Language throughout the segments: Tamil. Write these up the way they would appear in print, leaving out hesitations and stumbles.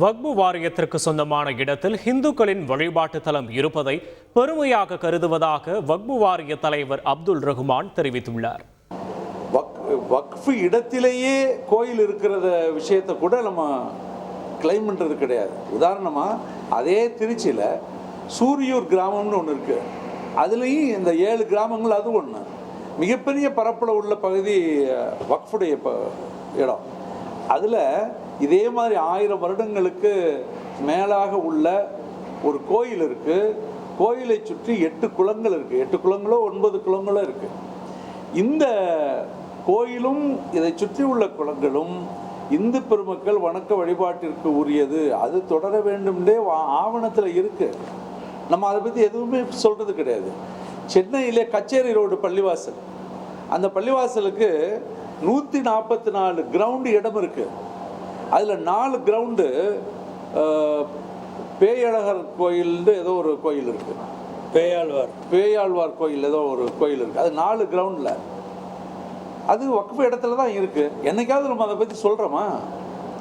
வக்பு வாரியத்திற்கு சொந்தமான இடத்தில் இந்துக்களின் வழிபாட்டு தலம் இருப்பதை பெருமையாக கருதுவதாக வக்பு வாரிய தலைவர் அப்துல் ரஹ்மான் தெரிவித்துள்ளார். வக்ஃபு இடத்திலேயே கோயில் இருக்கிற விஷயத்தை கூட நம்ம கிளைம் பண்ணுறது கிடையாது. உதாரணமாக அதே திருச்சியில் சூரியூர் கிராமம்னு ஒன்று இருக்குது. அதுலேயும் இந்த 7 கிராமங்கள் அது ஒன்று. மிகப்பெரிய பரப்பளவு உள்ள பகுதி வக்ஃபுடைய இடம். அதில் இதே மாதிரி 1000 வருடங்களுக்கு மேலாக உள்ள ஒரு கோயில் இருக்குது. கோயிலை சுற்றி 8 குளங்கள் இருக்குது. 8 குளங்களோ 9 குளங்களோ இருக்குது. இந்த கோயிலும் இதை சுற்றி உள்ள குளங்களும் இந்து பெருமக்கள் வணக்க வழிபாட்டிற்கு உரியது, அது தொடர வேண்டும்னே ஆவணத்தில் இருக்குது. நம்ம அதை பற்றி எதுவுமே சொல்கிறது கிடையாது. சென்னையிலே கச்சேரி ரோடு பள்ளிவாசல், அந்த பள்ளிவாசலுக்கு 144 கிரவுண்டு இடம் இருக்குது. அதில் 4 கிரவுண்டு பேயழகர் கோயில்னு ஏதோ ஒரு கோயில் இருக்குது. பேயாழ்வார் கோயில் ஏதோ ஒரு கோயில் இருக்குது. அது 4 கிரவுண்டில். அது வக்ஃபு இடத்துல தான் இருக்குது. என்னைக்காவது நம்ம அதை பற்றி சொல்கிறோமா?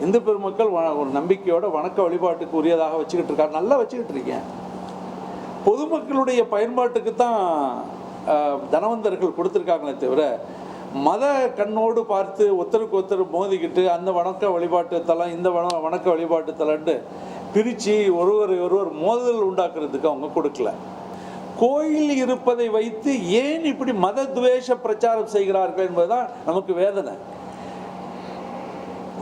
இந்து பெருமக்கள் ஒரு நம்பிக்கையோட வணக்க வழிபாட்டுக்கு உரியதாக வச்சுக்கிட்டு இருக்காரு. நல்லா வச்சுக்கிட்டு இருக்கேன். பொதுமக்களுடைய பயன்பாட்டுக்கு தான் தனவந்தர்கள் கொடுத்துருக்காங்களே தவிர மத கண்ணோடு பார்த்து ஒருத்தருக்கு ஒருத்தர் மோதிக்கிட்டு அந்த வணக்க வழிபாட்டு தலம் இந்த வணக்க வழிபாட்டு தலம்னு பிரித்து ஒருவர் மோதல் உண்டாக்குறதுக்கு அவங்க கொடுக்கல. கோயில் இருப்பதை வைத்து ஏன் இப்படி மத துவேஷ பிரச்சாரம் செய்கிறார்கள் என்பதுதான் நமக்கு வேதனை.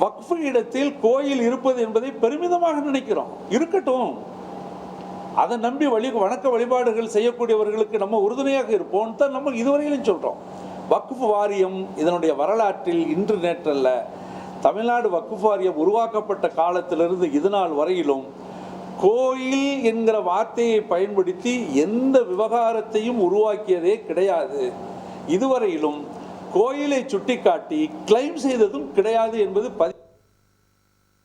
வக்ஃபு இடத்தில் கோயில் இருப்பது என்பதை பெருமிதமாக நினைக்கிறோம். இருக்கட்டும், அதை நம்பி வணக்க வழிபாடுகள் செய்யக்கூடியவர்களுக்கு நம்ம உறுதுணையாக இருப்போம் தான் நம்ம இதுவரையிலும் சொல்கிறோம். வக்ஃபு வாரியம் இதனுடைய வரலாற்றில் இன்று நேற்றல்ல. தமிழ்நாடு வக்ஃபு வாரியம் உருவாக்கப்பட்ட காலத்திலிருந்து இதுநாள் வரையிலும் கோயில் என்கிற வார்த்தையை பயன்படுத்தி எந்த விவகாரத்தையும் உருவாக்கியதே கிடையாது. இதுவரையிலும் கோயிலை சுட்டிக்காட்டி கிளைம் செய்ததும் கிடையாது என்பது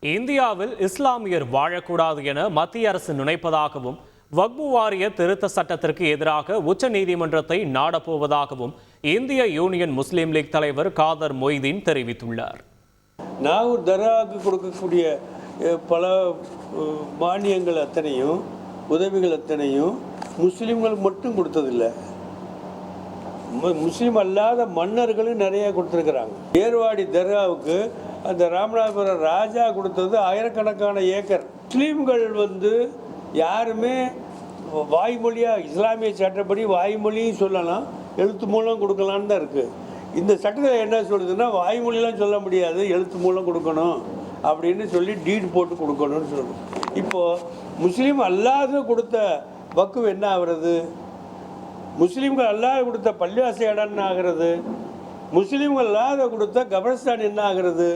இந்தியாவில் இஸ்லாமியர் வாழக்கூடாது என மத்திய அரசு நினைப்பதாகவும் வக்பு வாரிய திருத்த சட்டத்திற்கு எதிராக உச்ச நீதிமன்றத்தை நாடப்போவதாகவும் இந்திய யூனியன் முஸ்லீம் லீக் தலைவர் காதர் மொய்தீன் தெரிவித்துள்ளார். நாகூர் தர்காவுக்கு கொடுக்கக்கூடிய பல மானியங்கள் அத்தனையும் உதவிகள் அத்தனையும் முஸ்லீம்கள் மட்டும் கொடுத்ததில்லை, முஸ்லீம் அல்லாத மன்னர்களும் நிறைய கொடுத்துருக்குறாங்க. ஏர்வாடி தர்காவுக்கு அந்த ராமநாதபுரம் ராஜா கொடுத்தது ஆயிரக்கணக்கான ஏக்கர். முஸ்லீம்கள் யாருமே வாய்மொழியாக இஸ்லாமிய சட்டப்படி வாய்மொழியும் சொல்லலாம், எழுத்து மூலம் கொடுக்கலான்னு தான் இருக்குது. இந்த சட்டத்தில் என்ன சொல்லுதுன்னா வாய்மொழியெலாம் சொல்ல முடியாது, எழுத்து மூலம் கொடுக்கணும் அப்படின்னு சொல்லி டீட் போட்டு கொடுக்கணும்னு சொல்லணும். இப்போது முஸ்லீம் அல்லாத கொடுத்த வக்ஃப் என்ன ஆகிறது? முஸ்லீம்கள் அல்லாத கொடுத்த பள்ளிவாச இடம் என்ன ஆகிறது? முஸ்லீம்கள் அல்லாத கொடுத்த கபரஸ்தான் என்ன ஆகிறது?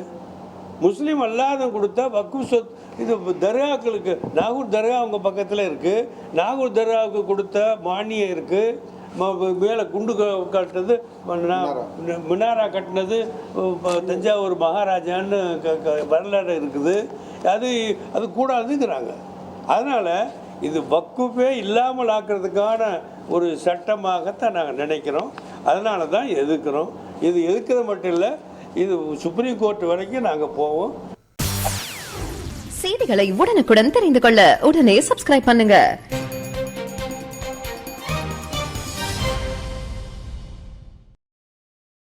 முஸ்லீம் அல்லாத கொடுத்த வக்ஃப் சொத் இது தர்காக்களுக்கு நாகூர் தர்கா அவங்க பக்கத்தில் இருக்குது. நாகூர் தர்காவுக்கு கொடுத்த மானியம் இருக்குது. மேலே குண்டு கட்டினது மினாரா கட்டினது தஞ்சாவூர் மகாராஜான்னு வரலாறு இருக்குது. அது கூடாதுங்கிறாங்க. அதனால் இது வக்ஃபே இல்லாமல் ஆக்கிறதுக்கான ஒரு சட்டமாகத்தான் நாங்கள் நினைக்கிறோம். அதனால தான் எதிர்க்கிறோம். இது எதிர்க்கிறது மட்டும் இல்லை, இது சுப்ரீம் கோர்ட் வரைக்கும் நாங்கள் போவோம். செய்திகளை உடனுக்குடன் தெரிந்து கொள்ள உடனே சப்ஸ்கிரைப் பண்ணுங்க.